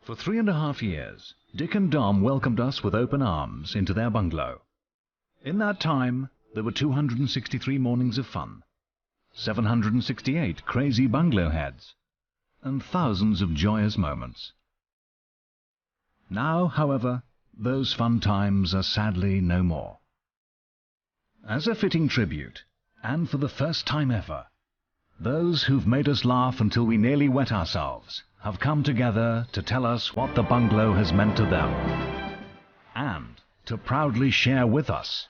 For 3.5 years, Dick and Dom welcomed us with open arms into their bungalow. In that time, there were 263 mornings of fun, 768 crazy bungalow heads, and thousands of joyous moments. Now, however, those fun times are sadly no more. As a fitting tribute, and for the first time ever, those who've made us laugh until we nearly wet ourselves have come together to tell us what the bungalow has meant to them, and to proudly share with us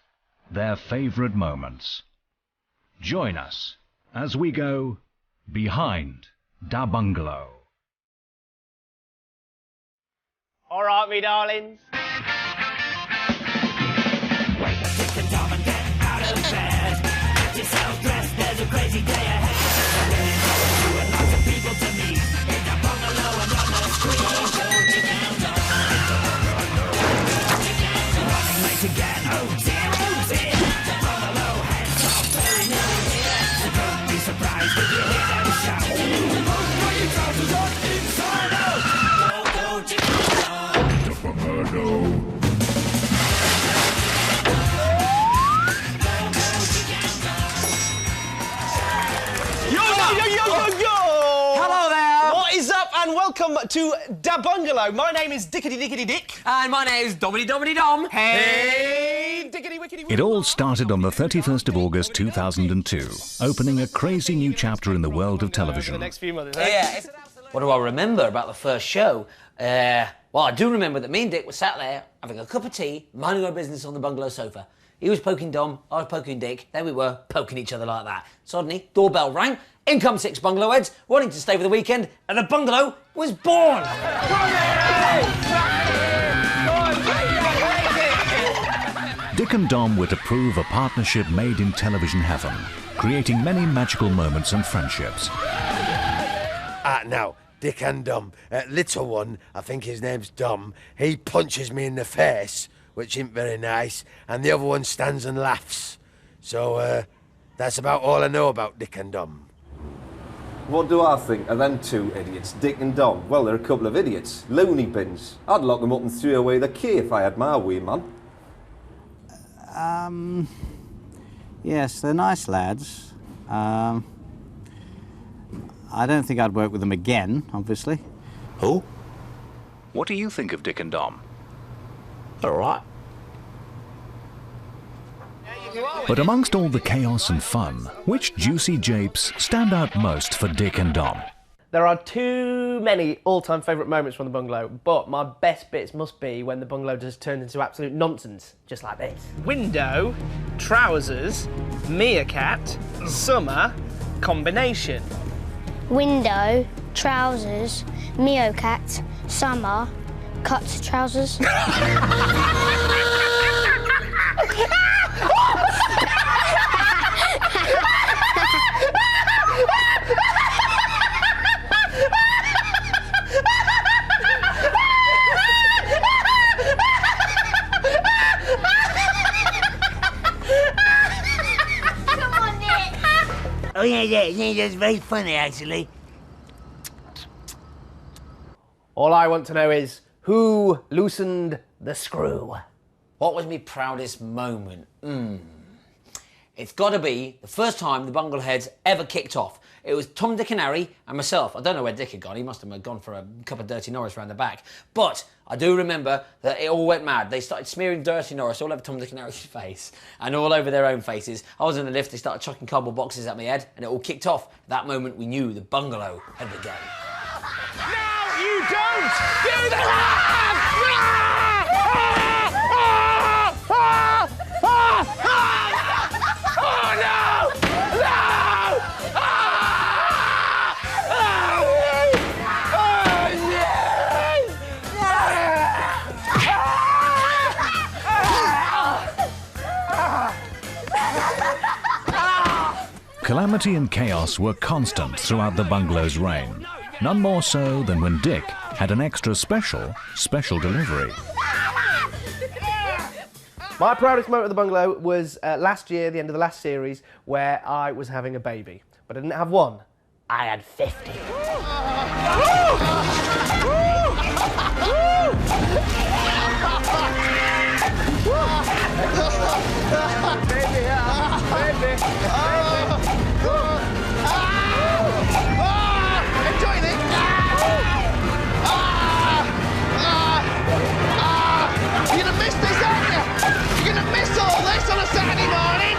their favourite moments. Join us as we go behind da Bungalow. All right, me darlings. Wake up, Dick and Dom, and get out of bed. Get yourself dressed, there's a crazy day ahead. You and lots of people to meet. In the bungalow and on the street. Dick and Dom. Running late again, oh dear, oh dear. The bungalow heads are very nearly here. So don't be surprised if you hear them shout. Put your trousers on inside out. Go, go, Dick and Dom. The bungalow. Hello there! What is up, and welcome to Da Bungalow. My name is Dickety Dickety Dick. And my name's Dominy Dom. Hey! Dickety Wickety It all started on the 31st of August 2002, opening a crazy new chapter in the world of television. The next few months, Yeah. What do I remember about the first show? Well, I do remember that me and Dick were sat there having a cup of tea, minding our business on the bungalow sofa. He was poking Dom, I was poking Dick. There we were, poking each other like that. Suddenly, doorbell rang. In come 6 bungalow heads, wanting to stay for the weekend, and the bungalow was born. Dick and Dom were to prove a partnership made in television heaven, creating many magical moments and friendships. Now, Dick and Dom. Little one, I think his name's Dom, he punches me in the face, which isn't very nice, and the other one stands and laughs. So, that's about all I know about Dick and Dom. What do I think of them two idiots, Dick and Dom? Well, they're a couple of idiots, loony bins. I'd lock them up and throw away the key if I had my wee man. Yes, they're nice lads. I don't think I'd work with them again, obviously. Who? What do you think of Dick and Dom? All right. But amongst all the chaos and fun, which juicy japes stand out most for Dick and Dom? There are too many all-time favourite moments from the bungalow, but my best bits must be when the bungalow just turned into absolute nonsense, just like this. Window, trousers, meerkat, summer, combination. Window, trousers, meerkat, summer, cut trousers. Oh yeah, that's very funny actually. All I want to know is, who loosened the screw? What was my proudest moment? It's got to be the first time the bungalow heads ever kicked off. It was Tom, Dick and Harry and myself. I don't know where Dick had gone. He must have gone for a cup of Dirty Norris round the back. But I do remember that it all went mad. They started smearing Dirty Norris all over Tom, Dick and Harry's face and all over their own faces. I was in the lift. They started chucking cardboard boxes at my head and it all kicked off. At that moment, we knew the bungalow had begun. No, you don't do that! Calamity and chaos were constant throughout the bungalow's reign. None more so than when Dick had an extra special delivery. My proudest moment of the bungalow was last year, the end of the last series, where I was having a baby. But I didn't have one, I had 50. Enjoying it? You're gonna miss this, aren't you? You're gonna miss all this on a Saturday morning.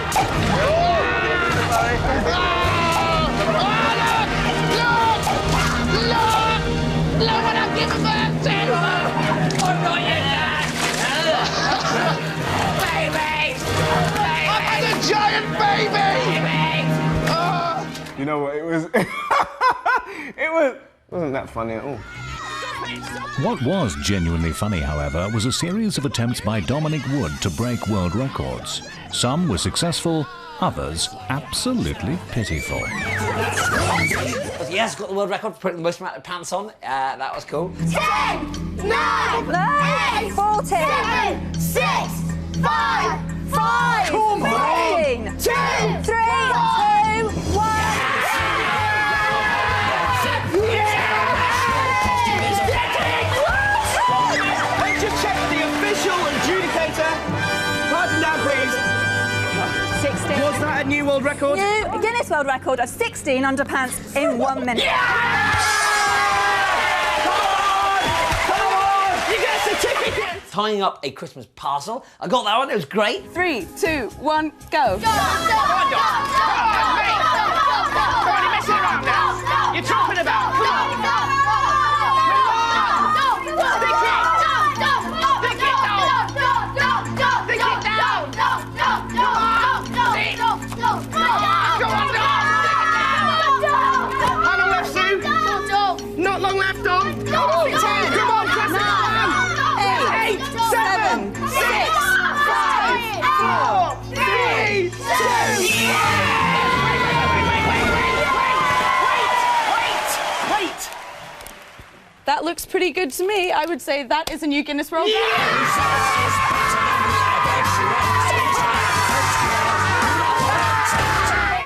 Look what I've given birth to! I'm not your dad! Babies! I've had a giant baby! You know what, it wasn't that funny at all. What was genuinely funny, however, was a series of attempts by Dominic Wood to break world records. Some were successful, others absolutely pitiful. Yes, got the world record for putting the most amount of pants on. That was cool. 10, 9, 8, 14, 7, 6, 5, 5, Come on. 2, 3, 2, 1. Let's just check the official adjudicator. Pardon down, please. 16. Was that a new world record? New Guinness World Record of 16 underpants in 1 minute. Come on! You get a certificate! Tying up a Christmas parcel. I got that one, it was great. 3, 2, 1, go. Come on, you're messing around now. You're chopping about. Come on. Not long left, Dom. 10. Come on, press it down. 8, 7, 6, 5, 4, 3, 2. Wait. That looks pretty good to me. I would say that is a new Guinness World Record.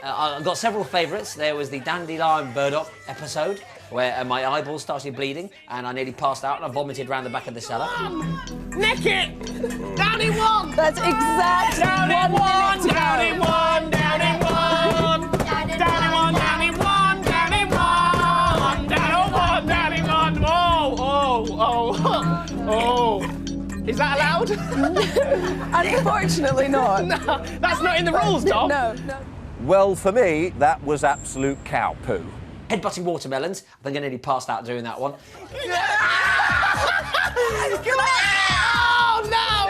I've got several favourites. There was the Dandelion Burdock episode where my eyeballs started bleeding and I nearly passed out and I vomited around the back of the cellar. Nick it! Down in 1! That's exactly Down in 1! Down in 1! Down in 1! Down in 1! Down in 1! Down in 1! Down in 1! Down in 1! Oh! Is that allowed? Unfortunately not. No, that's not in the rules, Dom. No. Well, for me, that was absolute cow poo. Headbutting watermelons. I think I nearly passed out doing that one. Oh, no!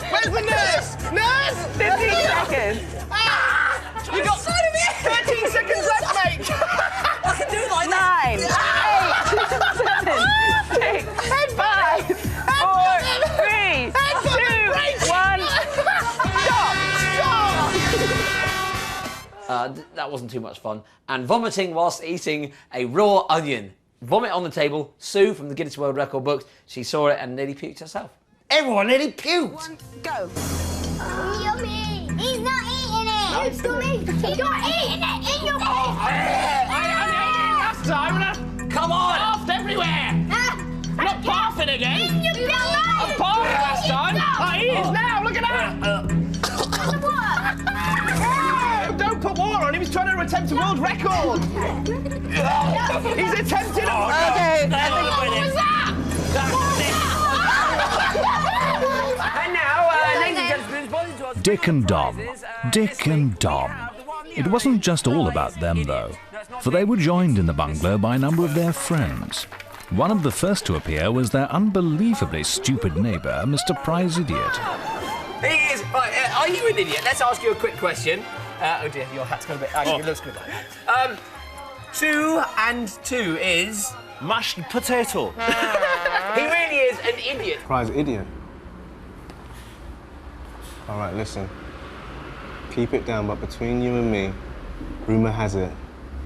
Where's the nurse? Nurse! 15 seconds. You got 13 seconds left, mate! I can do it like that. 9, 8, 7, 6, 5, 4, 3, 2, 1. Stop! That wasn't too much fun. And vomiting whilst eating a raw onion. Vomit on the table. Sue from the Guinness World Record books. She saw it and nearly puked herself. Everyone nearly puked. Go. Yummy! He's not eating it! No, it's not me! He's not eating it in your mouth! I last time. Come on! Barfed everywhere! Not barfing again! In your belly! I barfed last time! He is now! Look at that! Don't put water on him, he's trying to attempt a world record! He's attempting a world record! Okay. What was that? And now, ladies and gentlemen, responding to us... Dick and Dom. Dick and Dom. It wasn't just all about them, though, for they were joined in the bungalow by a number of their friends. One of the first to appear was their unbelievably stupid neighbour, Mr. Prize Idiot. He is... Right, are you an idiot? Let's ask you a quick question. Oh dear, your hat's got a bit... Actually, it looks good like that. 2 and 2 is... Mashed potato. He really is an idiot. Prize idiot. All right, listen. Keep it down, but between you and me, rumour has it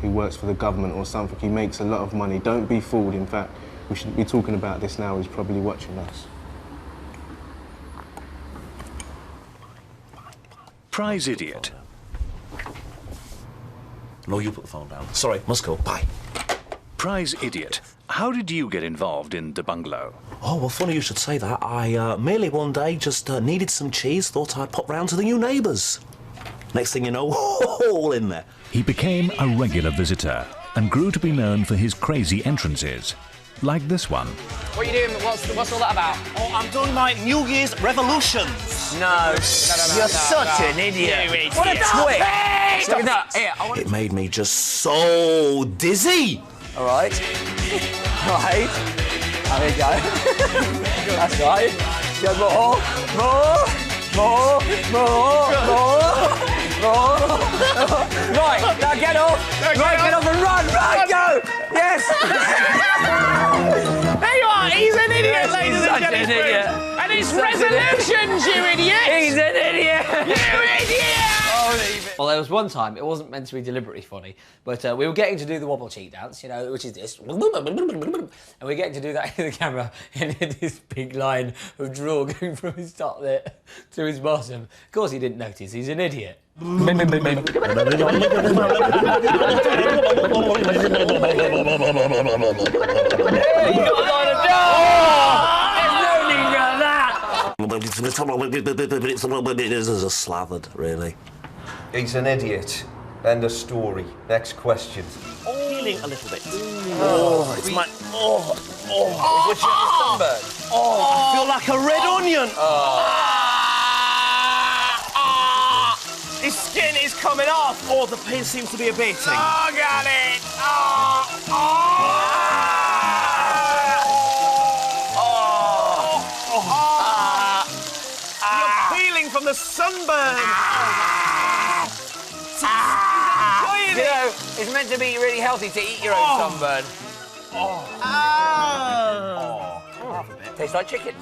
he works for the government or something. He makes a lot of money. Don't be fooled. In fact, we shouldn't be talking about this now. He's probably watching us. Prize Idiot. No, you put the phone down. Sorry, must go. Bye. Prize idiot, how did you get involved in the bungalow? Oh, well, funny you should say that. I merely one day just needed some cheese, thought I'd pop round to the new neighbours. Next thing you know, all in there. He became a regular visitor and grew to be known for his crazy entrances, like this one. What are you doing? What's all that about? Oh, I'm doing my New Year's revolutions. No, you're such an idiot. What a twit! Stop that. Here, It made me just so dizzy. All right. Right. There you go. That's right. Go more. Right, now get off. Get off and run. Right, go. Yes. There you are. He's an idiot, ladies and gentlemen. And it's resolutions, you idiot. He's an idiot. You idiot. Well, there was one time, it wasn't meant to be deliberately funny, but we were getting to do the wobble cheek dance, you know, which is this. And we're getting to do that in the camera, and this big line of draw going from his top there to his bottom. Of course he didn't notice, he's an idiot. It's a slathered, really. He's an idiot. End of story. Next question. Feeling a little bit. Oh, it's my... Oh. What's your sunburn? I feel like a red onion. His skin is coming off. Oh, the pain seems to be abating. Oh, got it. You're peeling from the sunburn. You know, it's meant to be really healthy to eat your own sunburn. Tastes like chicken.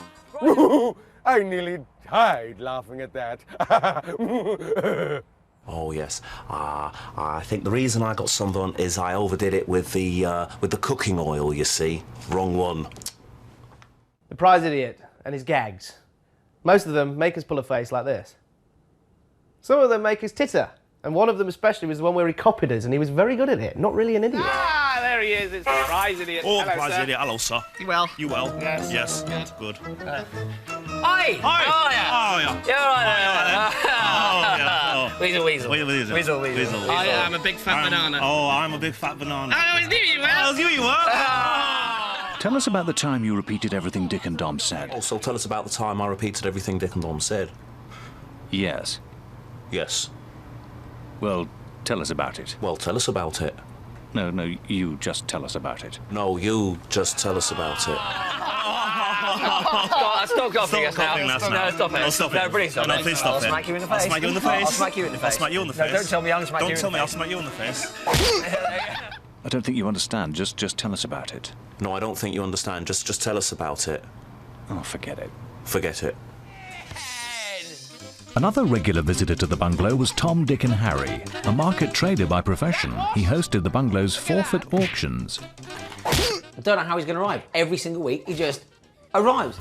I nearly died laughing at that. Oh yes, I think the reason I got sunburn is I overdid it with the cooking oil. You see, wrong one. The prize idiot and his gags. Most of them make us pull a face like this. Some of them make us titter. And one of them especially was the one where he copied us, and he was very good at it. Not really an idiot. Ah, there he is. It's the prize idiot. Oh, Hello, prize sir. idiot. Hello, sir. You well? You well? Yes. Yes. Good. Hi! Hi! Oh, yeah. Oh, yeah. You're right. Oh, Weasel. Weasel. I am a big fat banana. Oh, I'm a big fat banana. I always knew you were. I always knew you were. Tell us about the time you repeated everything Dick and Dom said. Also, tell us about the time I repeated everything Dick and Dom said. Yes. Yes. Well, tell us about it. Well, tell us about it. No, you just tell us about it. No, you just tell us about it. Stop copying us now. No, stop it. No, stop it. No, please stop it. No, please stop I'll it. smack you in the face. I'll smack you in the face. I'll smack you in the face. I'll smack you in the face. No, don't tell me I'll smack you in the face. Don't tell me I'll smack you in the face. I don't think you understand. Just tell us about it. No, I don't think you understand. Just tell us about it. Oh, forget it. Forget it. Another regular visitor to the bungalow was Tom, Dick and Harry. A market trader by profession, he hosted the bungalow's forfeit auctions. I don't know how he's going to arrive. Every single week, he just arrives.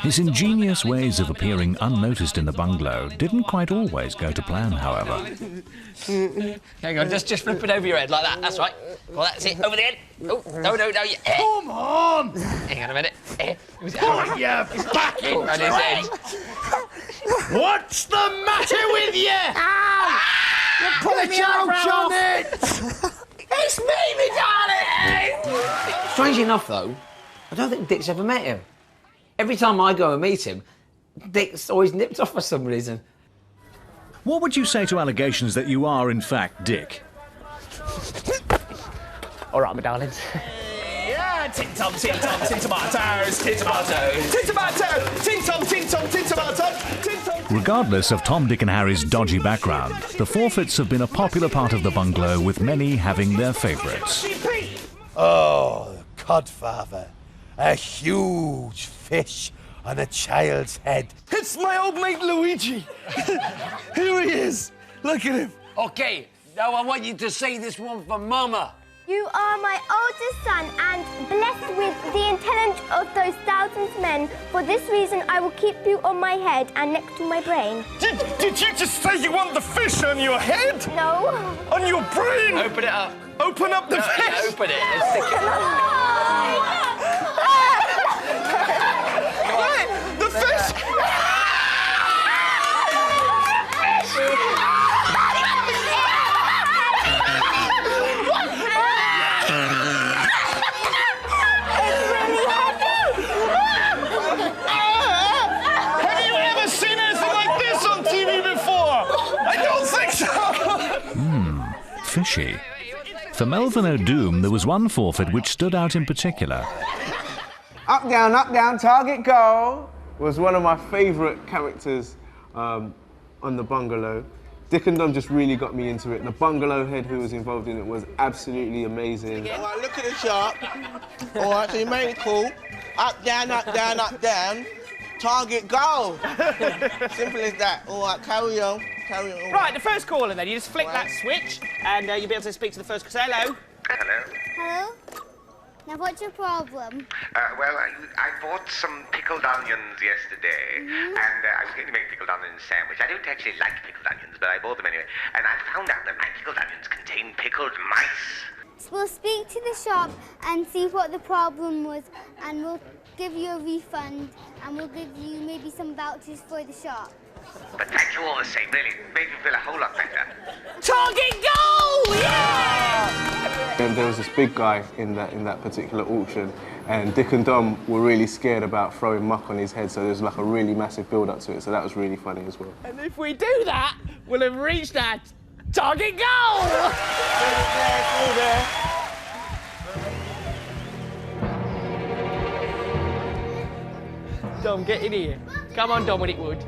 His ingenious ways of appearing unnoticed in the bungalow didn't quite always go to plan, however. Hang on, just flip it over your head like that. That's right. Well, that's it. Over the head. Oh, no. Yeah. Come on! Hang on a minute. Oh, yeah, he's back in. Around his head. What's the matter with you? Ow! You're pulling me out on it! It's me, me darling! Strangely enough, though, I don't think Dick's ever met him. Every time I go and meet him, Dick's always nipped off for some reason. What would you say to allegations that you are, in fact, Dick? All right, my darlings. Yeah, tin-tom, tin-tom, tin-tomatoes, tin-tomatoes, tin-tomato, tin-tom, tin-tom, tin-tomato, tin-tom. Regardless of Tom, Dick and Harry's dodgy background, the forfeits have been a popular part of the bungalow, with many having their favourites. Oh, Godfather. A huge fish on a child's head. It's my old mate Luigi. Here he is. Look at him. OK, now I want you to say this one for Mama. You are my oldest son and blessed with the intelligence of those thousands men. For this reason, I will keep you on my head and next to my brain. Did you just say you want the fish on your head? No. On your brain? Open it up. Open up the fish! Open it and stick it. Right, the fish! Have you ever seen anything like this on TV before? I don't think so! Fishy. For Melvin Odoom, there was one forfeit which stood out in particular. Up, down, target, goal was one of my favourite characters on the Bungalow. Dick and Dom just really got me into it. The Bungalow head who was involved in it was absolutely amazing. All right, look at the shark. All right, so you made it cool. Up, down, target, goal. Simple as that. All right, carry on. Right, the first caller then. You just flick that switch and you'll be able to speak to the first caller. Hello. Hello. Hello? Now, what's your problem? Well, I bought some pickled onions yesterday, and I was going to make a pickled onion sandwich. I don't actually like pickled onions, but I bought them anyway. And I found out that my pickled onions contain pickled mice. We'll speak to the shop and see what the problem was, and we'll give you a refund, and we'll give you maybe some vouchers for the shop. But thank you all the same, really. Made me feel a whole lot better. Target goal! Yeah! And there was this big guy in that particular auction, and Dick and Dom were really scared about throwing muck on his head, so there's like a really massive build-up to it, so that was really funny as well. And if we do that, we'll have reached that target goal! Dom, get in here. Come on, Dominic Wood.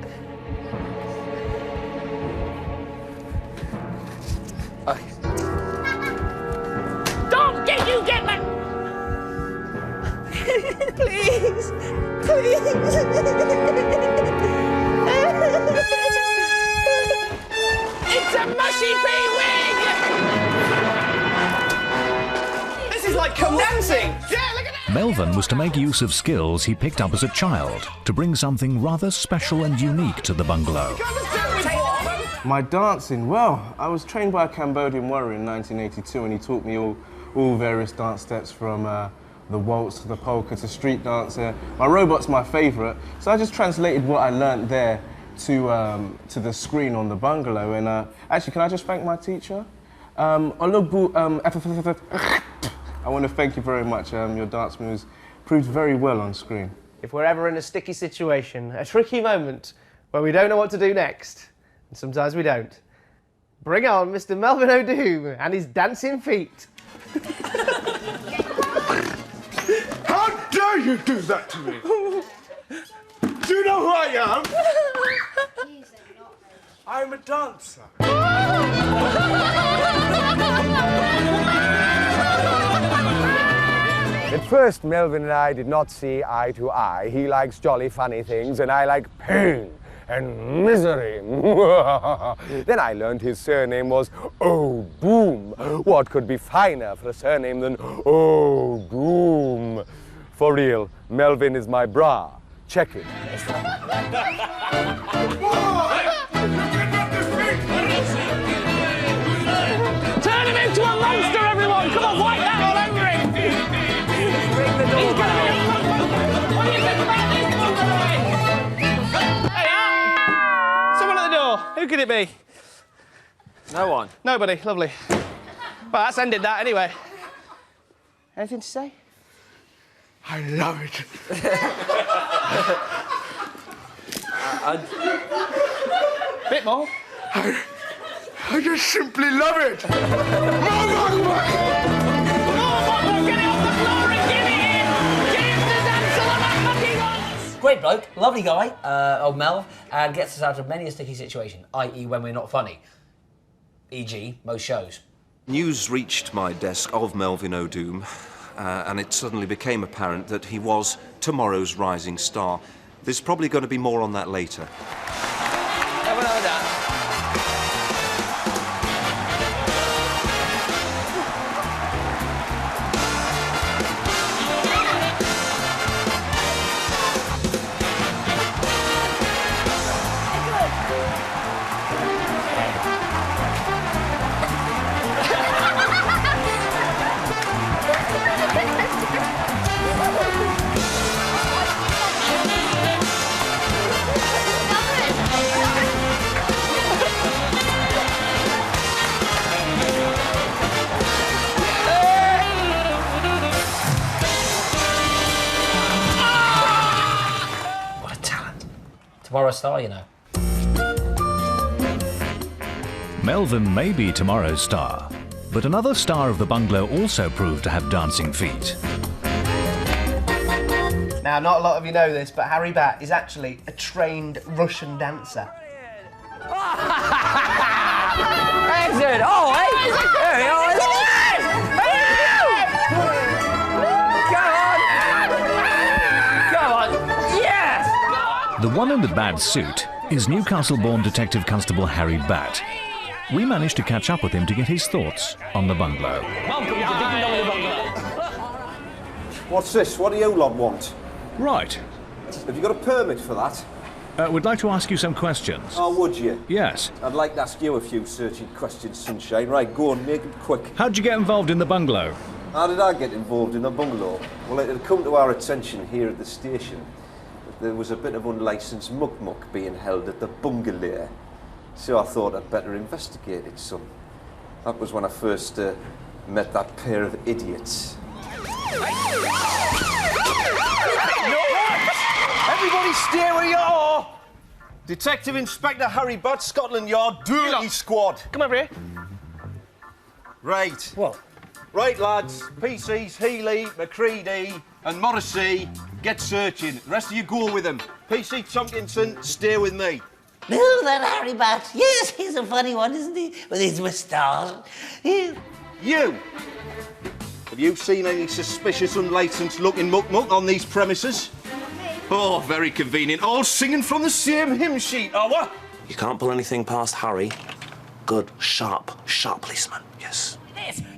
Dom, get that! Please. It's a mushy pea wig! This is like come dancing! Yeah, look at that! Melvin was to make use of skills he picked up as a child to bring something rather special and unique to the bungalow. My dancing, well, I was trained by a Cambodian warrior in 1982, and he taught me all various dance steps from the waltz to the polka to street dancer. My robot's my favourite, so I just translated what I learnt there to the screen on the Bungalow. And actually, can I just thank my teacher? I want to thank you very much. Your dance moves proved very well on screen. If we're ever in a sticky situation, a tricky moment where we don't know what to do next, and sometimes we don't, bring on Mr. Melvin Odoom and his dancing feet. How dare you do that to me? Do you know who I am? I'm a dancer. At first, Melvin and I did not see eye to eye. He likes jolly funny things, and I like pain and misery. Then I learned his surname was Odoom. What could be finer for a surname than Odoom? For real, Melvin is my bra. Check it. Turn him into a monster, everyone! Come on, wipe that all over him! He's gonna be a monster! What do you think about this one, by the way? Hey, someone at the door. Who could it be? No one. Nobody. Lovely. Well, that's ended that anyway. Anything to say? I love it. Bit more. I just simply love it. More, get it off the floor and give it in! Give the dancer the fucking ones! Great bloke, lovely guy, old Mel, and gets us out of many a sticky situation, i.e. when we're not funny. E.g., most shows. News reached my desk of Melvin Odoom, and it suddenly became apparent that he was tomorrow's rising star. There's probably going to be more on that later. Tomorrow's star, you know. Melvin may be tomorrow's star, but another star of the bungalow also proved to have dancing feet. Now, not a lot of you know this, but Harry Bat is actually a trained Russian dancer. Excellent! Oh, hey! There we are! Go on! Yes! The one in the bad suit is Newcastle-born Detective Constable Harry Bat. We managed to catch up with him to get his thoughts on the bungalow. Welcome to Dick and Dominic Bungalow. What's this? What do you lot want? Right. Have you got a permit for that? We'd like to ask you some questions. Oh, would you? Yes. I'd like to ask you a few searching questions, Sunshine. Right, go on, make it quick. How'd you get involved in the bungalow? How did I get involved in the bungalow? Well, it had come to our attention here at the station that there was a bit of unlicensed muck-muck being held at the bungalow. So I thought I'd better investigate it some. That was when I first met that pair of idiots. Everybody stay where you are! Detective Inspector Harry Bat, Scotland Yard, Dirty Squad. Come over here. Right. What? Right, lads. PCs, Healy, McCready and Morrissey, get searching. The rest of you go with them. PC Tompkinson, stay with me. Oh, that Harry Bat. Yes, he's a funny one, isn't he? With his moustache. You! Have you seen any suspicious, unlicensed-looking muck-muck on these premises? Oh, very convenient. All singing from the same hymn sheet, are we? You can't pull anything past Harry. Good, sharp policeman, yes.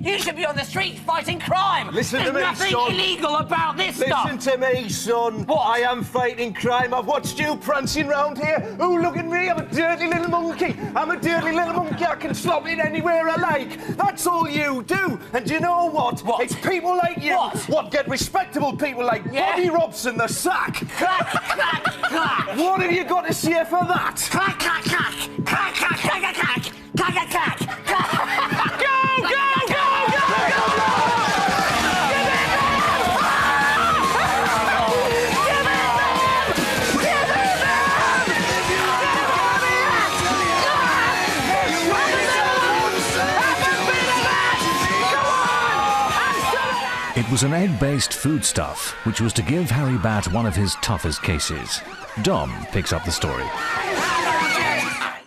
You should be on the streets fighting crime. Listen to me, There's nothing son. illegal about this stuff. Listen to me, son. What? I am fighting crime. I've watched you prancing round here. Oh, look at me. I'm a dirty little monkey. I'm a dirty little monkey. I can slop it anywhere I like. That's all you do. And do you know what? It's people like you what get respectable people like Bobby Robson the sack. Clack, clack, clack. What have you got to say for that? Clack, clack, clack. Clack, clack, clack, clack. Clack, clack, clack. Go, go, go, go, go, go! It was an egg-based foodstuff, which was to give Harry Bat one of his toughest cases. Dom picks up the story.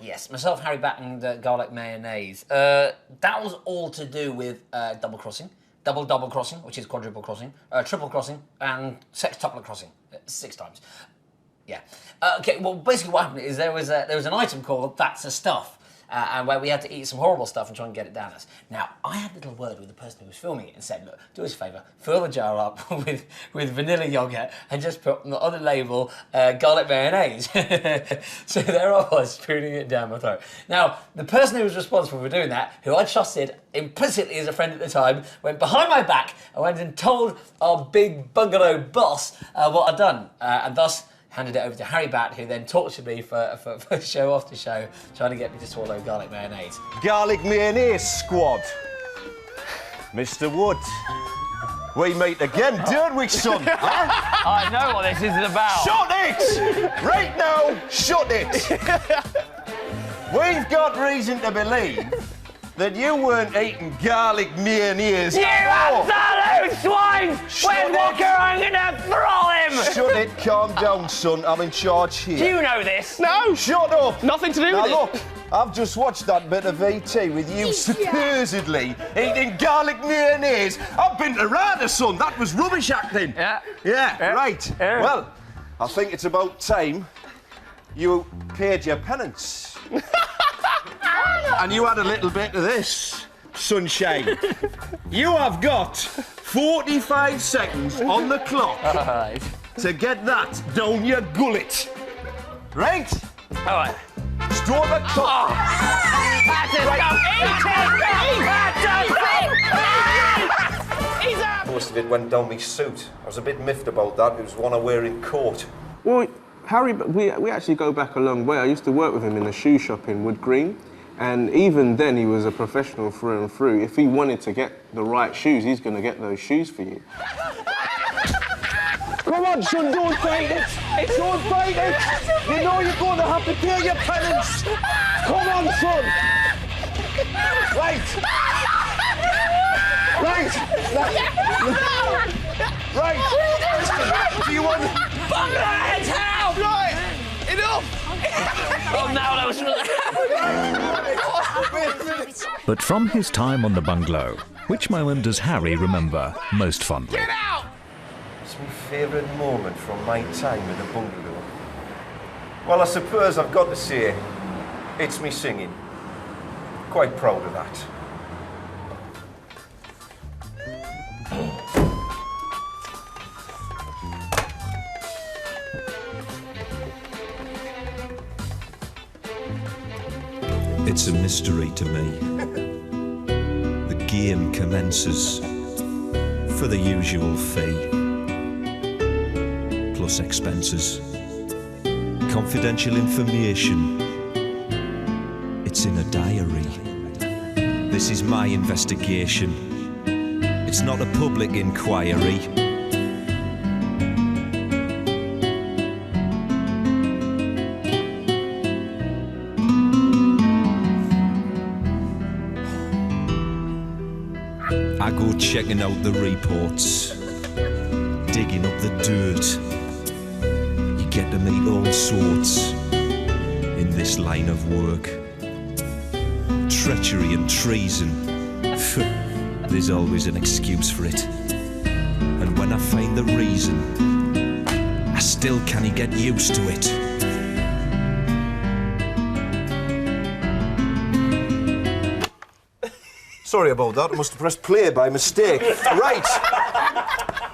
Yes, myself, Harry Bat and garlic mayonnaise. That was all to do with double crossing, double crossing, which is quadruple crossing, triple crossing, and sextuple crossing, 6 times. Yeah. Okay. Well, basically, what happened is there was an item called "That's a Stuff," and where we had to eat some horrible stuff and try and get it down us. Now, I had a little word with the person who was filming it and said, "Look, do us a favour, fill the jar up with vanilla yoghurt and just put on the label garlic mayonnaise." So there I was, spooning it down my throat. Now, the person who was responsible for doing that, who I trusted implicitly as a friend at the time, went behind my back and went and told our big bungalow boss what I'd done, and thus handed it over to Harry Bat, who then tortured me for show after show, trying to get me to swallow garlic mayonnaise. Garlic mayonnaise squad. Mr. Wood. We meet again, don't we, son? Huh? I know what this is about. Shut it! Right now, shut it! We've got reason to believe that you weren't eating garlic mayonnaise. You absolute swine! Where's Walker? I'm gonna throw him! Shut it, calm down, son. I'm in charge here. Do you know this? No! Shut up! Nothing to do now with look, I've just watched that bit of VT with you supposedly eating garlic mayonnaise. I've been to Rada, son. That was rubbish acting. Yeah, right. Yeah. Well, I think it's about time you paid your penance. And you had a little bit of this, Sunshine. You have got 45 seconds on the clock to get that down your gullet. Right? All right. Store the clock. That's it. He's up. Most of it went down my suit. I was a bit miffed about that. It was one I wear in court. Well, Harry, we actually go back a long way. I used to work with him in a shoe shop in Wood Green. And even then, he was a professional through and through. If he wanted to get the right shoes, he's going to get those shoes for you. Come on, son, don't fight it. Don't fight it. You know you're going to have to pay your penance. Come on, son. Right. Do you want... Bungalow help! Right. Enough. Oh, no, that was... But from his time on the bungalow, which moment does Harry remember most fondly? It's my favourite moment from my time in the bungalow. Well, I suppose I've got to say, it's me singing. Quite proud of that. It's a mystery to me. The game commences for the usual fee, plus expenses. Confidential information. It's in a diary. This is my investigation. It's not a public inquiry. I go checking out the reports, digging up the dirt. You get to meet all sorts in this line of work. Treachery and treason, there's always an excuse for it. And when I find the reason, I still can't get used to it. Sorry about that. I must have pressed play by mistake. Right.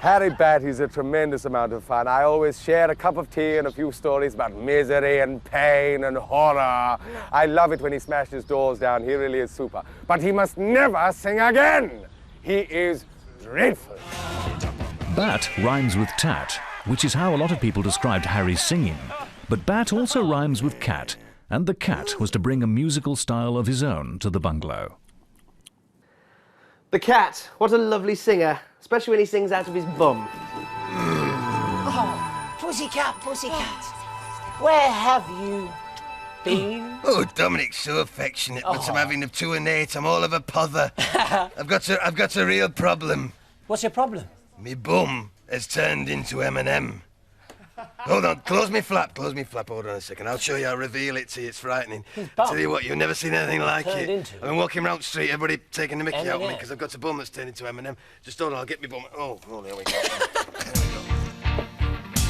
Harry bet he's a tremendous amount of fun. I always share a cup of tea and a few stories about misery and pain and horror. I love it when he smashes doors down. He really is super. But he must never sing again. He is dreadful. Bat rhymes with tat, which is how a lot of people described Harry's singing. But Bat also rhymes with cat, and the cat was to bring a musical style of his own to the bungalow. The cat, what a lovely singer, especially when he sings out of his bum. Oh, pussycat, where have you been? Oh, Dominic's so affectionate, but I'm having a 2 and 8. I'm all of a pother. I've got a real problem. What's your problem? Me bum has turned into M&M. Hold on, close me flap, hold on a second. I'll show you, I'll reveal it to you, it's frightening. I tell you what, you've never seen anything like it. I've been walking around the street, everybody taking the mickey out of me because I've got a bum that's turned into M&M. Just hold on, I'll get me bum. Oh, there we go.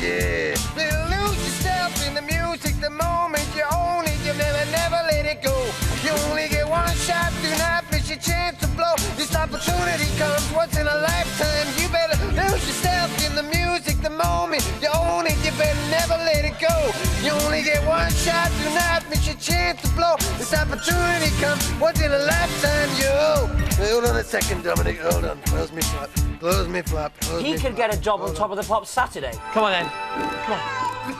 Yeah. Lose yourself in the music, the moment you own it, you never let it go. You only get one shot, do not miss your chance to blow. This opportunity comes once in a lifetime. You better lose yourself in the music, the moment you own it, you better never let it go. You only get one shot, do not miss your chance to blow. This opportunity comes once in a lifetime, yo. Hold on a second, Dominic, hold on. Close me flap. He could get a job on Top of the Pops Saturday. Come on then. Come on.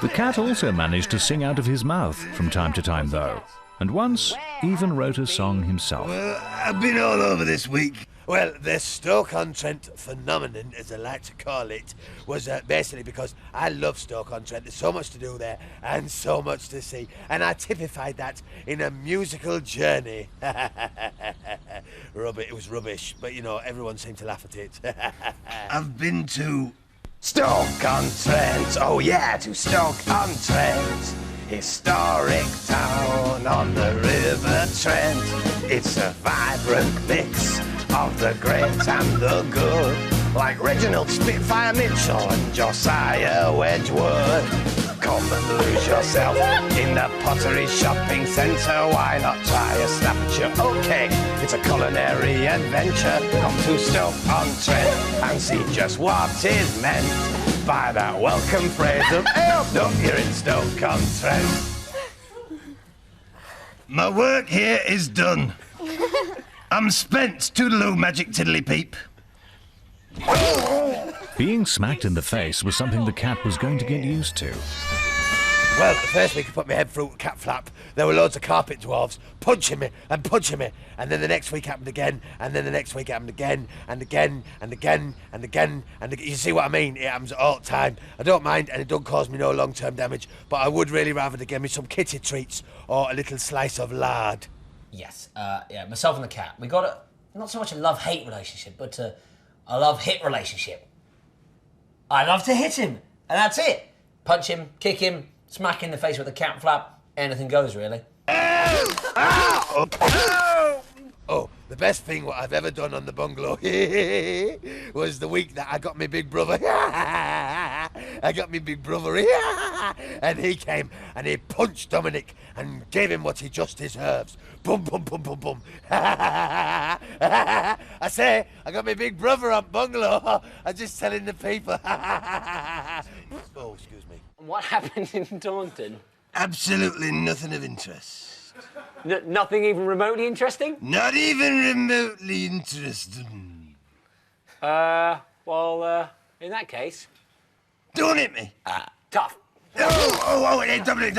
The cat also managed to sing out of his mouth from time to time, though, and once even wrote a song himself. Well, I've been all over this week. Well, the Stoke-on-Trent phenomenon, as I like to call it, was basically because I love Stoke-on-Trent. There's so much to do there and so much to see. And I typified that in a musical journey. It was rubbish, but, you know, everyone seemed to laugh at it. I've been to Stoke-on-Trent. Oh, yeah, to Stoke-on-Trent. Historic town on the River Trent. It's a vibrant mix of the great and the good, like Reginald Spitfire Mitchell and Josiah Wedgwood. Come and lose yourself in the Pottery Shopping Centre. Why not try a Staffordshire oat cake? It's a culinary adventure. Come to Stoke-on-Trent and see just what is meant by that welcome phrase of "Hey, look, you're in Stoke-on-Trent." My work here is done. I'm spent. Toodaloo, magic tiddly peep. Being smacked in the face was something the cat was going to get used to. Well, the first week I put my head through a cat flap, there were loads of carpet dwarfs punching me and punching me. And then the next week happened again, and then the next week happened again, and again, and again, and again, and again. You see what I mean? It happens all the time. I don't mind, and it don't cause me no long-term damage, but I would really rather they gave me some kitty treats or a little slice of lard. Yes, yeah, myself and the cat. We got not so much a love-hate relationship, but a love-hit relationship. I love to hit him, and that's it. Punch him, kick him, smack him in the face with a cat flap. Anything goes, really. Oh, the best thing what I've ever done on the bungalow was the week that I got my big brother. I got my big brother, and he came and he punched Dominic and gave him what he just deserves. Boom, boom, boom, boom, boom. I say, I got my big brother on bungalow. I'm just telling the people. Oh, excuse me. What happened in Taunton? Absolutely nothing of interest. Nothing even remotely interesting? Not even remotely interesting. Well, in that case... Don't hit me. Tough. Hey, Dominic.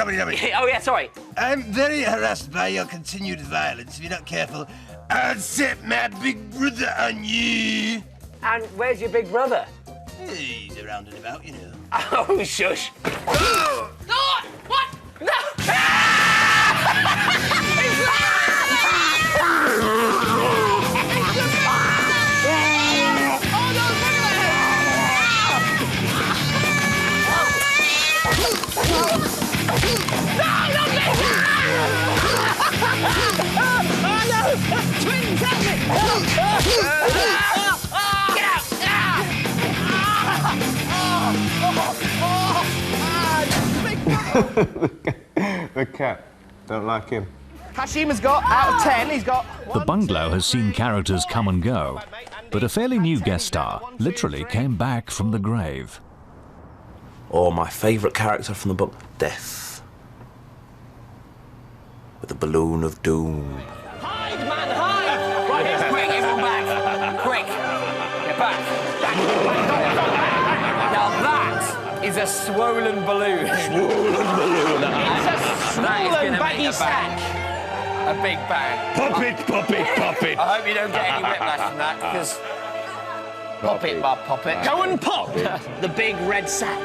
Oh, yeah, sorry. I'm very harassed by your continued violence. If you're not careful, I'll set my big brother on you. And where's your big brother? He's around and about, you know. Oh, shush. Oh, what? No! Twins, help me! Get out! The cat. Don't like him. Hashima's got, out of 10, he's got... The bungalow has seen characters come and go, but a fairly new guest star literally came back from the grave. Or my favourite character from the book, Death. With the balloon of doom. Hide, man, hide! Right, here's quick, everyone back. Quick, get back. Now that is a swollen balloon. Swollen balloon. It's a swollen baggy sack. A big bag. Pop it. I hope you don't get any whiplash from that, because... Pop it, Bob, pop it. Go and pop the big red sack.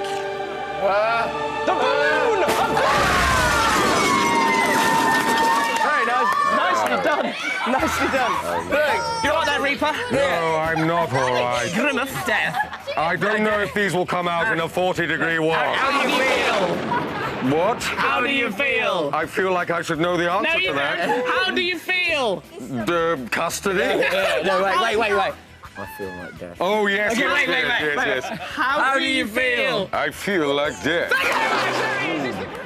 The balloon! Very nice. Nicely done. Nicely done. Look, you all right there, Reaper? No, I'm not all right. Grimmeth. Death. I don't know if these will come out in a 40-degree war. How do you feel? What? How do you feel? I feel like I should know the answer to that. How do you feel? Custody? No, wait. I feel like death. Oh, yes, Okay, wait. yes. How do you feel? I feel like death.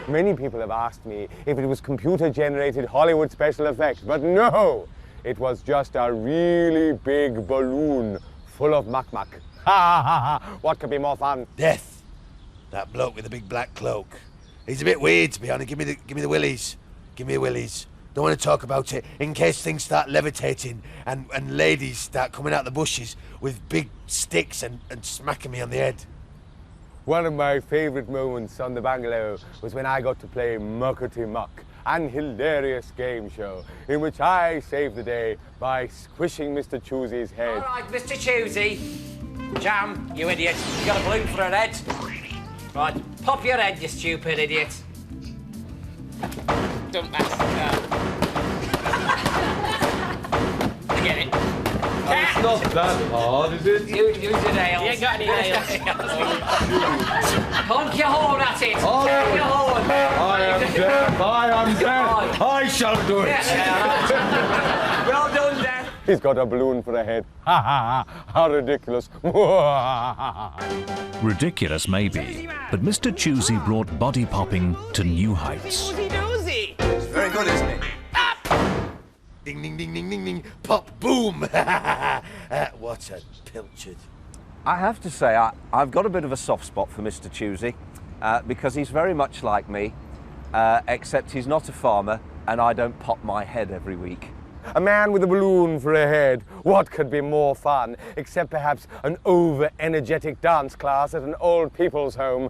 Many people have asked me if it was computer-generated Hollywood special effects, but no! It was just a really big balloon full of muck-muck. What could be more fun? Death. That bloke with the big black cloak. He's a bit weird, to be honest. Give me the willies. Give me a willies. Don't want to talk about it in case things start levitating and ladies start coming out the bushes with big sticks and smacking me on the head. One of my favourite moments on the Bungalow was when I got to play Muckety Muck, an hilarious game show in which I saved the day by squishing Mr. Choosy's head. All right, Mr. Choosy. Jam, you idiot. You got a balloon for a head. Right, pop your head, you stupid idiot. Don't mess. I get it. It's not that hard, is it? Use your nails. You ain't got any nails. Honk your horn at it. Honk your horn. I am deaf. I shall do it. Well done, Death. He's got a balloon for a head. How ridiculous. Ridiculous, maybe, but Mr. Choosy brought body popping to new heights. Doozy. It's very good, isn't it? Ding, ding, ding, ding, ding, ding. Pop, boom. What a pilchard. I have to say, I've got a bit of a soft spot for Mr. Choosy because he's very much like me, except he's not a farmer and I don't pop my head every week. A man with a balloon for a head. What could be more fun? Except perhaps an over-energetic dance class at an old people's home.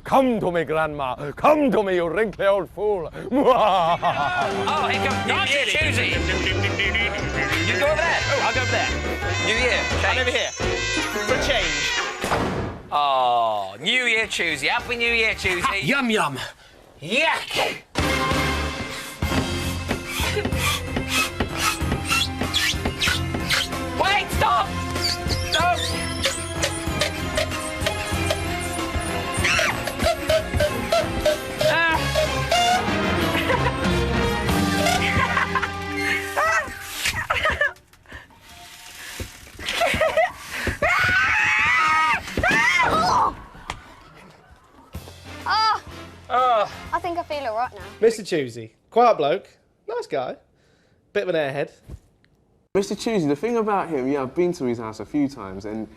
Come to me, Grandma. Come to me, you wrinkly old fool. Oh, here comes New Year, Choosy. You go over there. Oh, I'll go over there. New Year, change. I'm over here. For a change. Oh, New Year, Choosy. Happy New Year, Choosy. Yum, yum. Yuck. Wait, stop! Stop! I think I feel all right now. Mr. Choosy, quiet bloke, nice guy, bit of an airhead. Mr. Choosy, the thing about him, yeah, I've been to his house a few times, and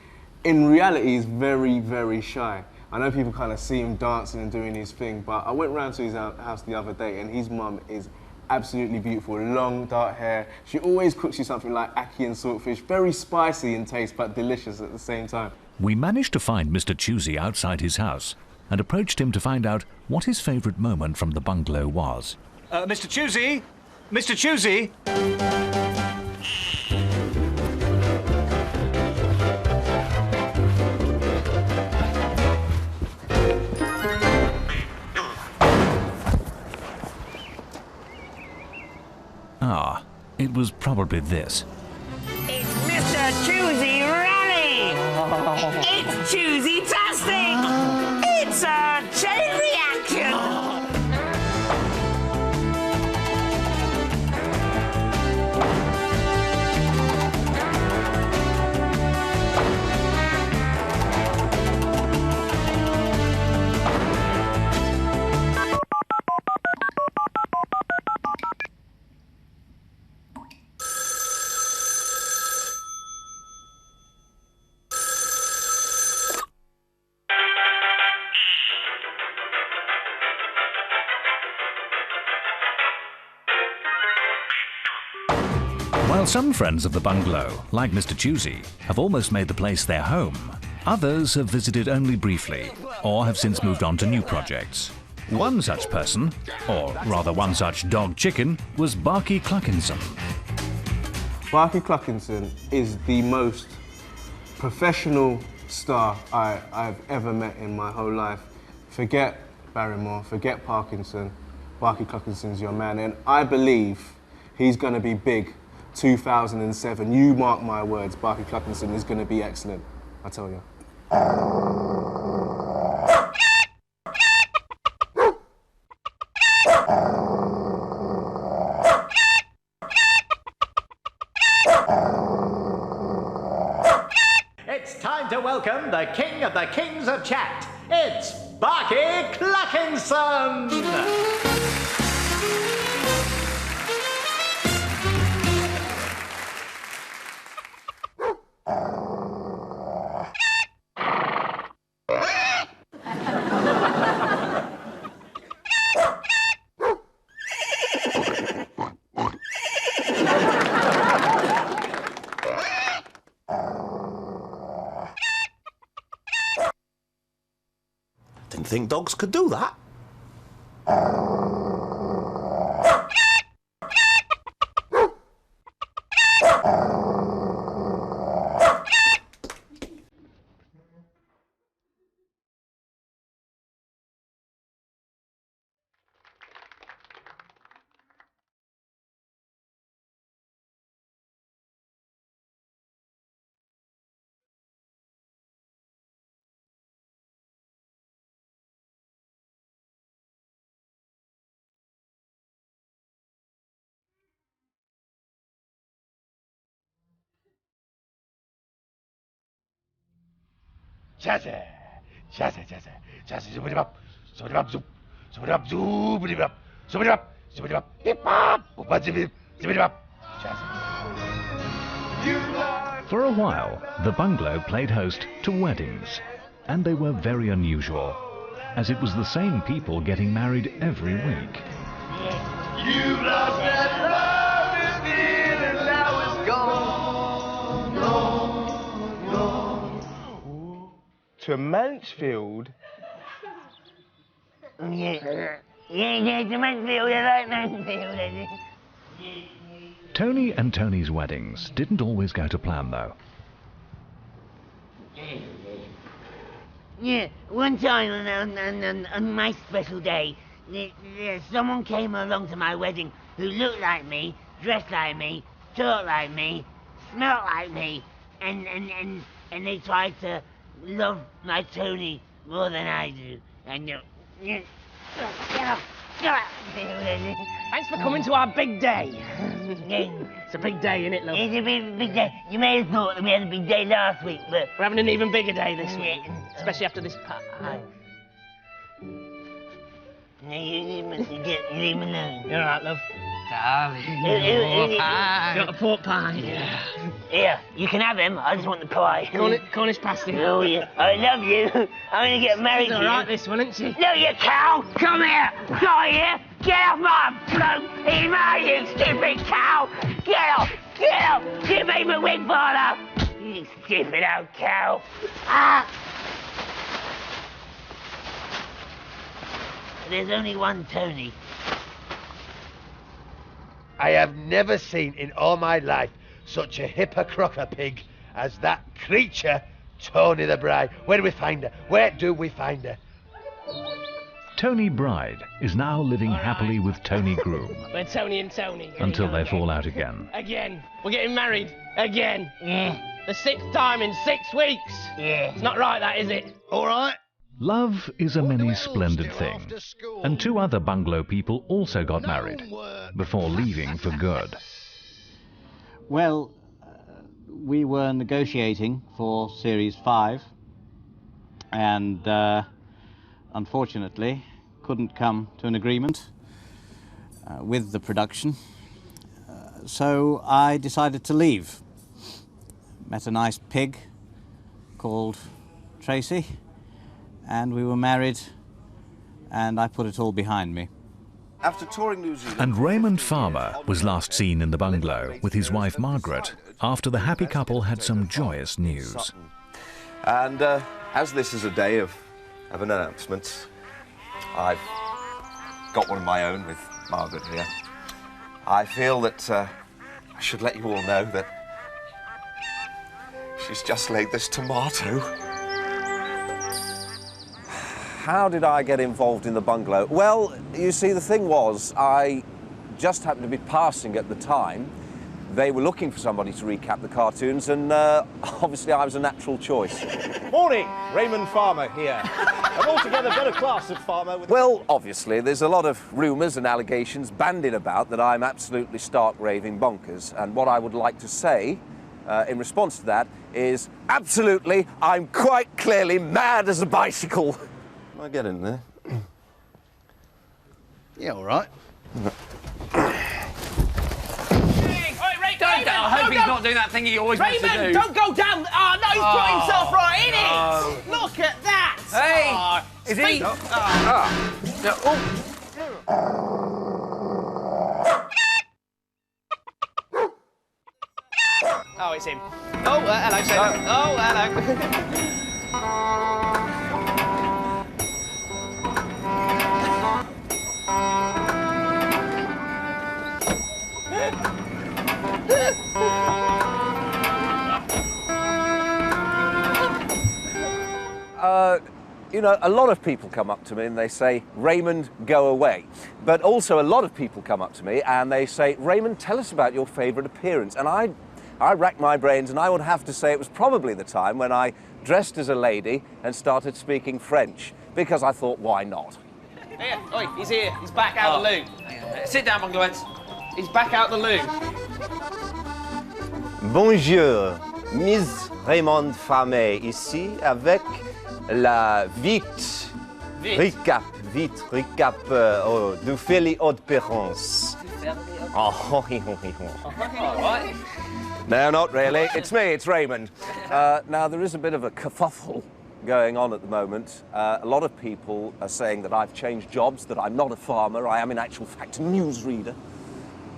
in reality, he's very, very shy. I know people kind of see him dancing and doing his thing, but I went round to his house the other day, and his mum is absolutely beautiful. Long, dark hair. She always cooks you something like ackee and saltfish, very spicy in taste, but delicious at the same time. We managed to find Mr. Choosy outside his house and approached him to find out what his favourite moment from the bungalow was. Mr. Choosy! Mr. Choosy! Ah, it was probably this. It's Mr. Choosy Rally! It's Choosy-tastic! It's a chain reaction! While some friends of the bungalow, like Mr. Choosy, have almost made the place their home, others have visited only briefly or have since moved on to new projects. One such person, or rather one such dog chicken, was Barky Cluckinson. Barky Cluckinson is the most professional star I've ever met in my whole life. Forget Barrymore, forget Parkinson, Barky Cluckinson's your man, and I believe he's going to be big 2007. You mark my words, Barky Cluckinson is going to be excellent, I tell you. It's time to welcome the king of the kings of chat. It's Barky Cluckinson! Didn't think dogs could do that. Jazzy, jazzy, jazzy, jazzy, zoobity-bop, zoobity-bop, zoop, zoobity-bop, zoobity-bop, zoobity-bop, zoobity-bop, bip-bop, boop-bop, zibbity-bop, jazzy. For a while, the bungalow played host to weddings, and they were very unusual, as it was the same people getting married every week. You've lost that love! To Mansfield? Yeah, to Mansfield. I like Mansfield. Tony and Tony's weddings didn't always go to plan, though. Yeah, one time on my special day, someone came along to my wedding who looked like me, dressed like me, talked like me, smelled like me, and they tried to love my Tony more than I do. And Thanks for coming to our big day. It's a big day, isn't it, love? It's a big day. You may have thought that we had a big day last week, but we're having an even bigger day this week, especially after this pie. No, you leave him alone. You're all right, love. Darling. Got a pork pie. Yeah. Here, you can have him. I just want the pie. Cornish pasty. Oh, yeah. I love you. I'm going to get married to you. She's all right, this one, isn't she? No, you cow. Come here. Go here. Get off my bloke. He's mine, you stupid cow. Get off. Get off. You made my wig fall off. You stupid old cow. Ah. There's only one Tony. I have never seen in all my life such a hipper-crocker pig as that creature, Tony the Bride. Where do we find her? Where do we find her? Tony Bride is now living happily with Tony Groom. We're Tony and Tony. Until they fall out again. Again. We're getting married. Again. Yeah. The 6th time in 6 weeks. Yeah. It's not right, that, is it? All right. Love is a many splendid thing, and 2 other bungalow people also got married before leaving for good. Well, we were negotiating for Series 5 and unfortunately couldn't come to an agreement with the production, so I decided to leave. Met a nice pig called Tracy, and we were married, and I put it all behind me. After touring New Zealand... And Raymond Farmer was last seen in the bungalow with his wife Margaret after the happy couple had some joyous news. And as this is a day of an announcement, I've got one of my own with Margaret here. I feel that I should let you all know that she's just laid this tomato. How did I get involved in the bungalow? Well, you see, the thing was, I just happened to be passing at the time. They were looking for somebody to recap the cartoons, and obviously I was a natural choice. Morning, Raymond Farmer here. An altogether better class of farmer with... Well, obviously, there's a lot of rumours and allegations bandied about that I'm absolutely stark raving bonkers. And what I would like to say in response to that is, absolutely, I'm quite clearly mad as a bicycle. I get in there. Yeah, all right. I hope he's not doing that thing he always wants to do. Raymond, don't go down. Oh, no, he's put himself right in it. Look at that. Hey, is he? Oh, it's him. Oh, hello, sir. Oh, hello. You know, a lot of people come up to me and they say, Raymond, go away. But also a lot of people come up to me and they say, Raymond, tell us about your favourite appearance. And I rack my brains, and I would have to say it was probably the time when I dressed as a lady and started speaking French, because I thought, why not? Here, oi, he's here. He's back out the loo. Sit down, Bungalowens. He's back out the loo. Bonjour, Miss Raymond Farmer ici avec la vite recap du Feli Haute Perrance. All right. No, not really. It's me, it's Raymond. Now, there is a bit of a kerfuffle going on at the moment. A lot of people are saying that I've changed jobs, that I'm not a farmer, I am in actual fact a newsreader.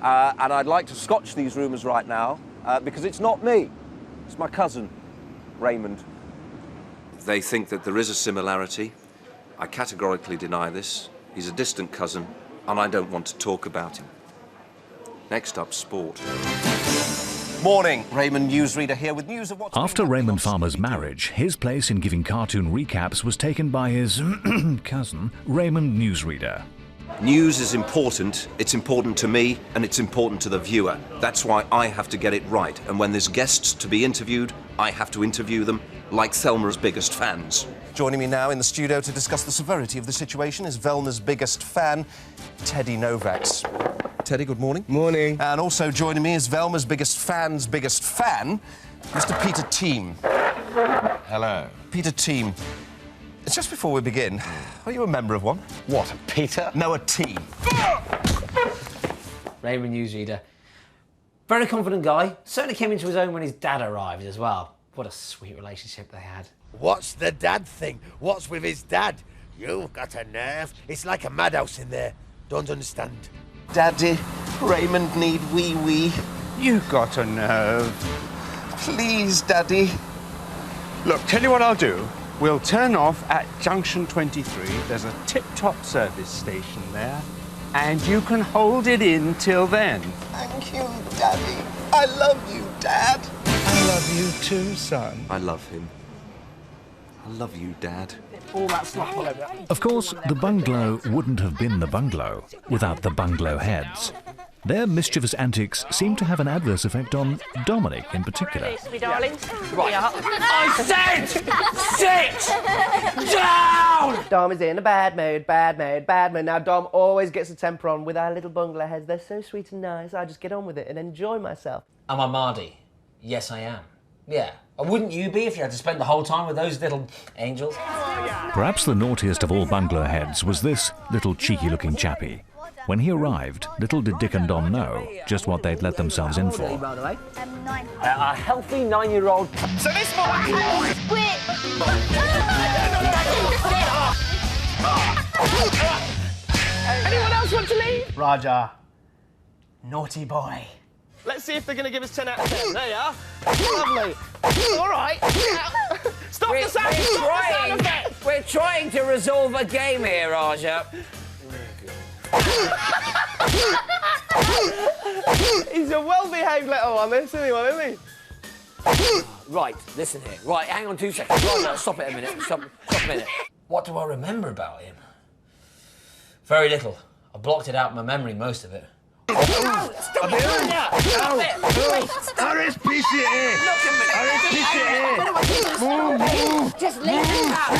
And I'd like to scotch these rumours right now, because it's not me. It's my cousin, Raymond. They think that there is a similarity. I categorically deny this. He's a distant cousin, and I don't want to talk about him. Next up, sport. Morning, Raymond newsreader here with news of what's... After Raymond Farmer's marriage, his place in giving cartoon recaps was taken by his cousin, Raymond newsreader. News is important. It's important to me, and it's important to the viewer. That's why I have to get it right. And when there's guests to be interviewed, I have to interview them like Thelma's biggest fans. Joining me now in the studio to discuss the severity of the situation is Velma's biggest fan, Teddy Novaks. Teddy, good morning. Morning. And also joining me is Velma's biggest fan's biggest fan, Mr. Peter Team. Hello. Peter Team. Just before we begin, are you a member of one? What, a Peter? No, a team. Raymond newsreader. Very confident guy. Certainly came into his own when his dad arrived as well. What a sweet relationship they had. What's the dad thing? What's with his dad? You've got a nerve. It's like a madhouse in there. Don't understand. Daddy, Raymond need wee-wee. You got a nerve. Please, Daddy. Look, tell you what I'll do. We'll turn off at junction 23. There's a tip-top service station there. And you can hold it in till then. Thank you, Daddy. I love you, Dad. I love you too, son. I love him. I love you, Dad. All that slop all over. Of course, the bungalow wouldn't have been the bungalow without the bungalow heads. Their mischievous antics seem to have an adverse effect on Dominic in particular. Me darlings. Right. I said, sit down! Dom is in a bad mood, bad mood, bad mood. Now, Dom always gets the temper on with our little bungalow heads. They're so sweet and nice. I just get on with it and enjoy myself. Am I Mardy? Yes, I am. Yeah. Wouldn't you be if you had to spend the whole time with those little angels? Perhaps the naughtiest of all bungalow heads was this little cheeky-looking chappie. When he arrived, little did Dick and Dom know just what they'd let themselves in for. By the way. 9. A healthy 9-year-old. So this morning... Anyone else want to leave? Raja. Naughty boy. Let's see if they're going to give us 10 out of 10. There you are. Lovely. All right. Stop the sound. Stop the sound effect. We're trying to resolve a game here, Raja. He's a well-behaved little one, isn't he? Right, listen here. Right, hang on 2 seconds. Right, stop it a minute. Stop a minute. What do I remember about him? Very little. I blocked it out of my memory, most of it. RSPCA! RSPCA! Just leave it out.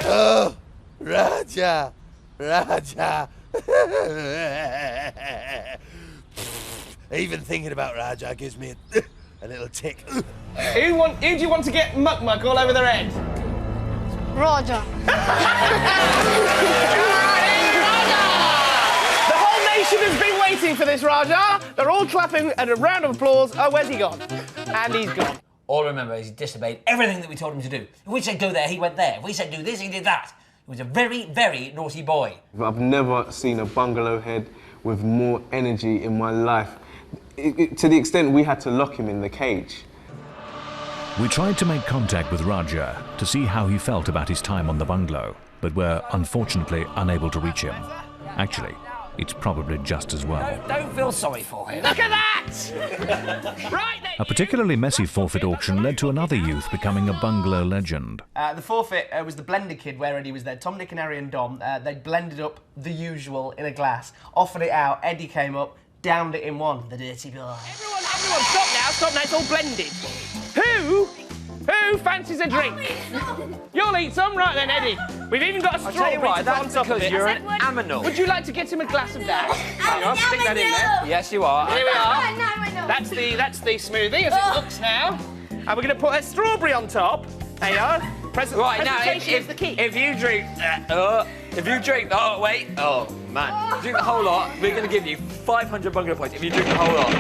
Oh, Raja! Raja! Even thinking about Raja gives me a little tick. Who do you want to get muck all over their head? Roger. The whole nation has been waiting for this, Raja. They're all clapping and a round of applause. Oh, where's he gone? And he's gone. All I remember is he disobeyed everything that we told him to do. If we said go there, he went there. If we said do this, he did that. He was a very, very naughty boy. I've never seen a bungalow head with more energy in my life. To the extent we had to lock him in the cage. We tried to make contact with Raja to see how he felt about his time on the bungalow, but were unfortunately unable to reach him. Actually, it's probably just as well. Don't feel sorry for him. Look at that! Right then. A particularly messy forfeit auction led to another youth becoming a bungalow legend. The forfeit was the blended kid where Eddie was there. Tom, Nick and Harry and Dom, they blended up the usual in a glass, offered it out, Eddie came up, downed it in one, the dirty boy. Everyone, stop now, it's all blended. Who fancies a drink? You'll eat some, right then, Eddie. We've even got a strawberry to put on top of it. You're an aminal. Would you like to get him a glass of that? Hang on, stick that in there. Yes, you are. Here we are. That's the smoothie as it looks now. And we're going to put a strawberry on top. There you are. Right now, is the key. If you drink, oh wait, oh man, drink the whole lot. We're going to give you 500 bungalow points if you drink the whole lot.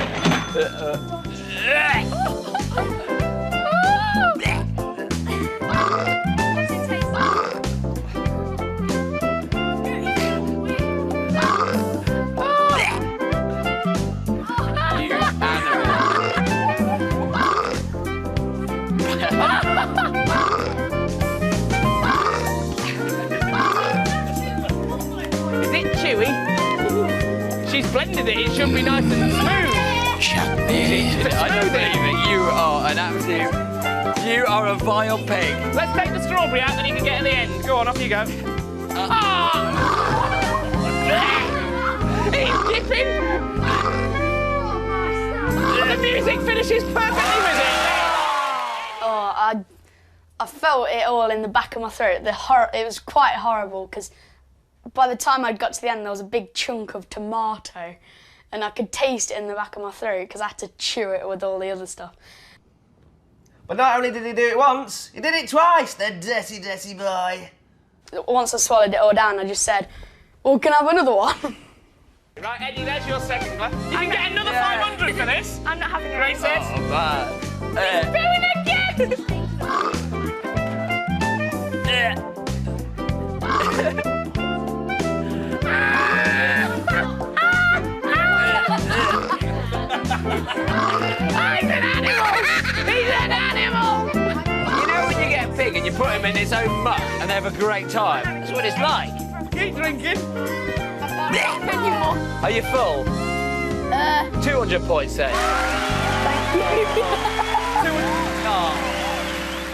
smooth it, it should be nice and smooth. Shut me. I don't believe it. You are an absolute... You are a vile pig. Let's take the strawberry out, then you can get at the end. Go on, off you go. He's dipping. The music finishes perfectly with it. Oh, I felt it all in the back of my throat. It was quite horrible because by the time I'd got to the end, there was a big chunk of tomato, and I could taste it in the back of my throat because I had to chew it with all the other stuff. But not only did he do it once, he did it twice, the dirty, dirty boy. Once I swallowed it all down, I just said, well, can I have another one? Right, Eddie, there's your second one. You can get another 500 for this. I'm not having it. Grace says. Oh, man. He's doing it again! He's an animal! He's an animal! You know when you get a pig and you put him in his own muck and they have a great time? That's what it's like. Keep drinking. Are you full? 200 points then.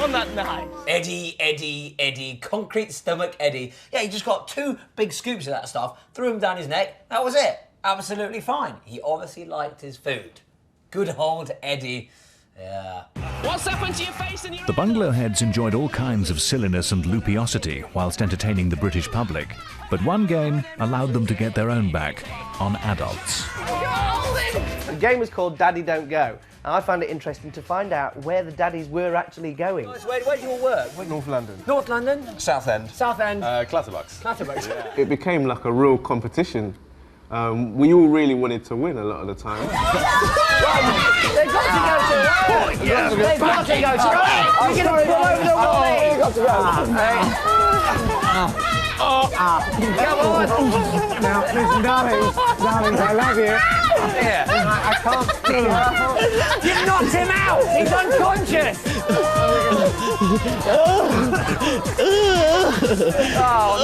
On that night. Eddie, concrete stomach Eddie. Yeah, he just got 2 big scoops of that stuff, threw him down his neck, that was it. Absolutely fine. He obviously liked his food. Good old Eddie. Yeah. What's happened to your face and your... The Bungalow heads enjoyed all kinds of silliness and loopyosity whilst entertaining the British public, but one game allowed them to get their own back on adults. The game was called Daddy Don't Go, and I found it interesting to find out where the daddies were actually going. Where do you all work? North London. North London? Southend. Southend. Clatterbox. Clatterbox. Yeah. It became like a real competition. We all really wanted to win a lot of the time. They've got to go to work! They've got to go to work! You're going to pull over the wall! You've got to go. Come on! Now, listen, darlings, I love you. Yeah. I can't speak. You've knocked him out! He's unconscious! Oh,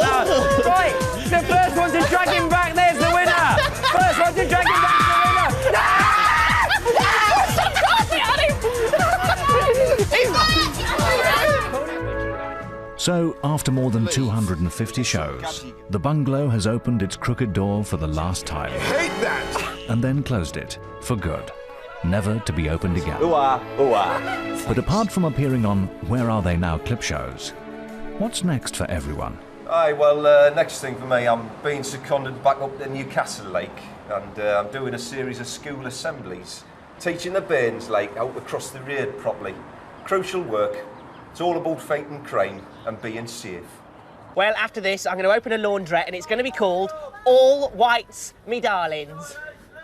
no. Right, the first one to drag him back, there's the winner! First one to drag him back is the winner! So, after more than 250 shows, the Bungalow has opened its crooked door for the last time. Hate that! And then closed it, for good, never to be opened again. Ooh-ah, ooh-ah. But apart from appearing on Where Are They Now clip shows, what's next for everyone? Aye, well, next thing for me, I'm being seconded back up to Newcastle Lake, and I'm doing a series of school assemblies, teaching the bairns like how to cross the road properly. Crucial work. It's all about fighting crime and being safe. Well, after this, I'm going to open a laundrette, and it's going to be called All Whites, Me Darlings.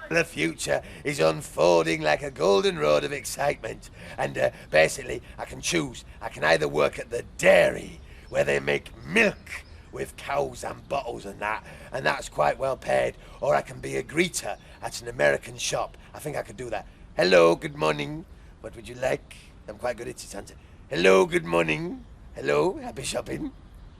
The future is unfolding like a golden road of excitement. And basically, I can choose. I can either work at the dairy, where they make milk with cows and bottles and that's quite well paid, or I can be a greeter at an American shop. I think I could do that. Hello, good morning. What would you like? I'm quite good at it, aren't I? Hello, good morning. Hello, happy shopping.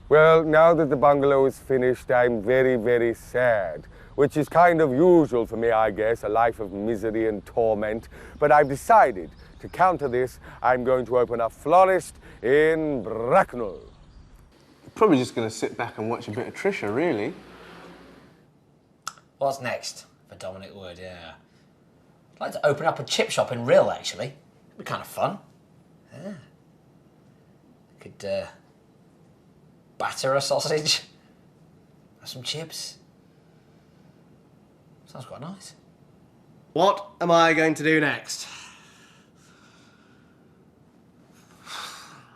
Well, now that the bungalow is finished, I'm very, very sad, which is kind of usual for me, I guess, a life of misery and torment. But I've decided to counter this. I'm going to open a florist in Bracknell. Probably just going to sit back and watch a bit of Trisha, really. What's next for Dominic Wood? Yeah. I'd like to open up a chip shop in Rill, actually. It'd be kind of fun. Yeah. Could batter a sausage, have some chips. Sounds quite nice. What am I going to do next?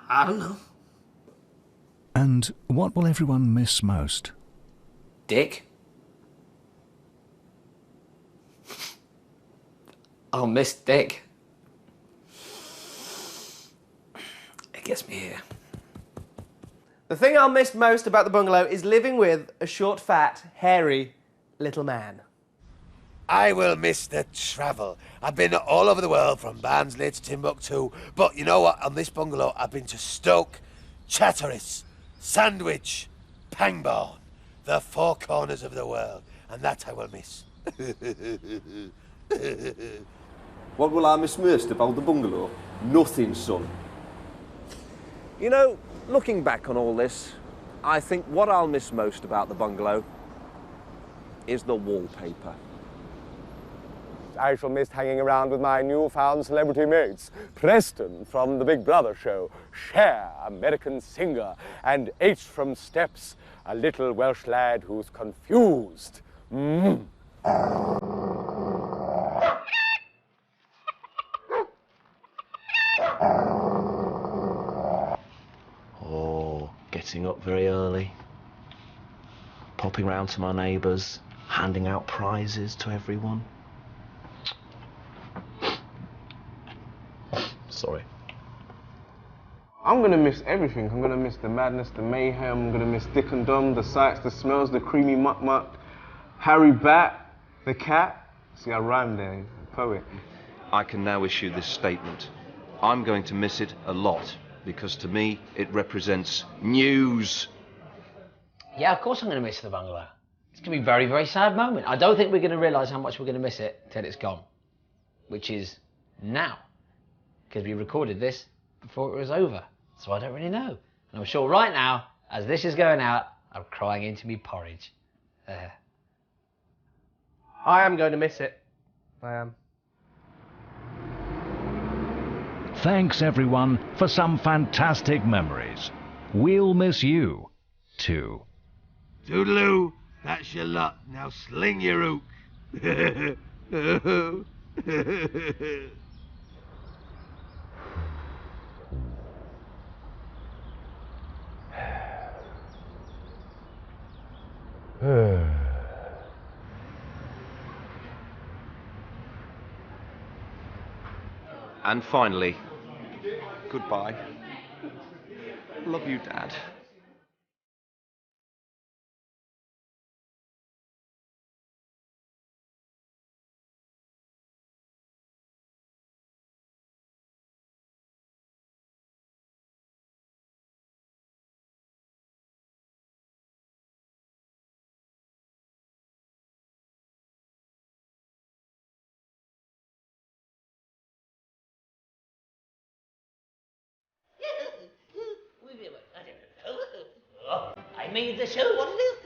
I don't know. And what will everyone miss most? Dick? I'll miss Dick. It gets me here. The thing I'll miss most about the bungalow is living with a short, fat, hairy little man. I will miss the travel. I've been all over the world, from Barnsley to Timbuktu. But you know what? On this bungalow, I've been to Stoke, Chatteris, Sandwich, Pangbourne, the 4 corners of the world. And that I will miss. What will I miss most about the bungalow? Nothing, son. You know, looking back on all this, I think what I'll miss most about the bungalow is the wallpaper. I shall miss hanging around with my newfound celebrity mates. Preston from The Big Brother Show, Cher, American singer, and H from Steps, a little Welsh lad who's confused. Oh, getting up very early, popping round to my neighbours, handing out prizes to everyone. Sorry. I'm gonna miss everything. I'm gonna miss the madness, the mayhem. I'm gonna miss Dick and Dom, the sights, the smells, the creamy muck-muck, Harry Bat, the cat. See, I rhymed there, poet. I can now issue this statement. I'm going to miss it a lot, because to me, it represents news. Yeah, of course I'm going to miss the bungalow. It's going to be a very, very sad moment. I don't think we're going to realise how much we're going to miss it till it's gone, which is now, because we recorded this before it was over, so I don't really know. And I'm sure right now, as this is going out, I'm crying into me porridge. I am going to miss it. I am. Thanks everyone for some fantastic memories. We'll miss you too. Toodaloo, that's your lot. Now sling your hook. And finally, goodbye. Love you, Dad. I made the show, what it is?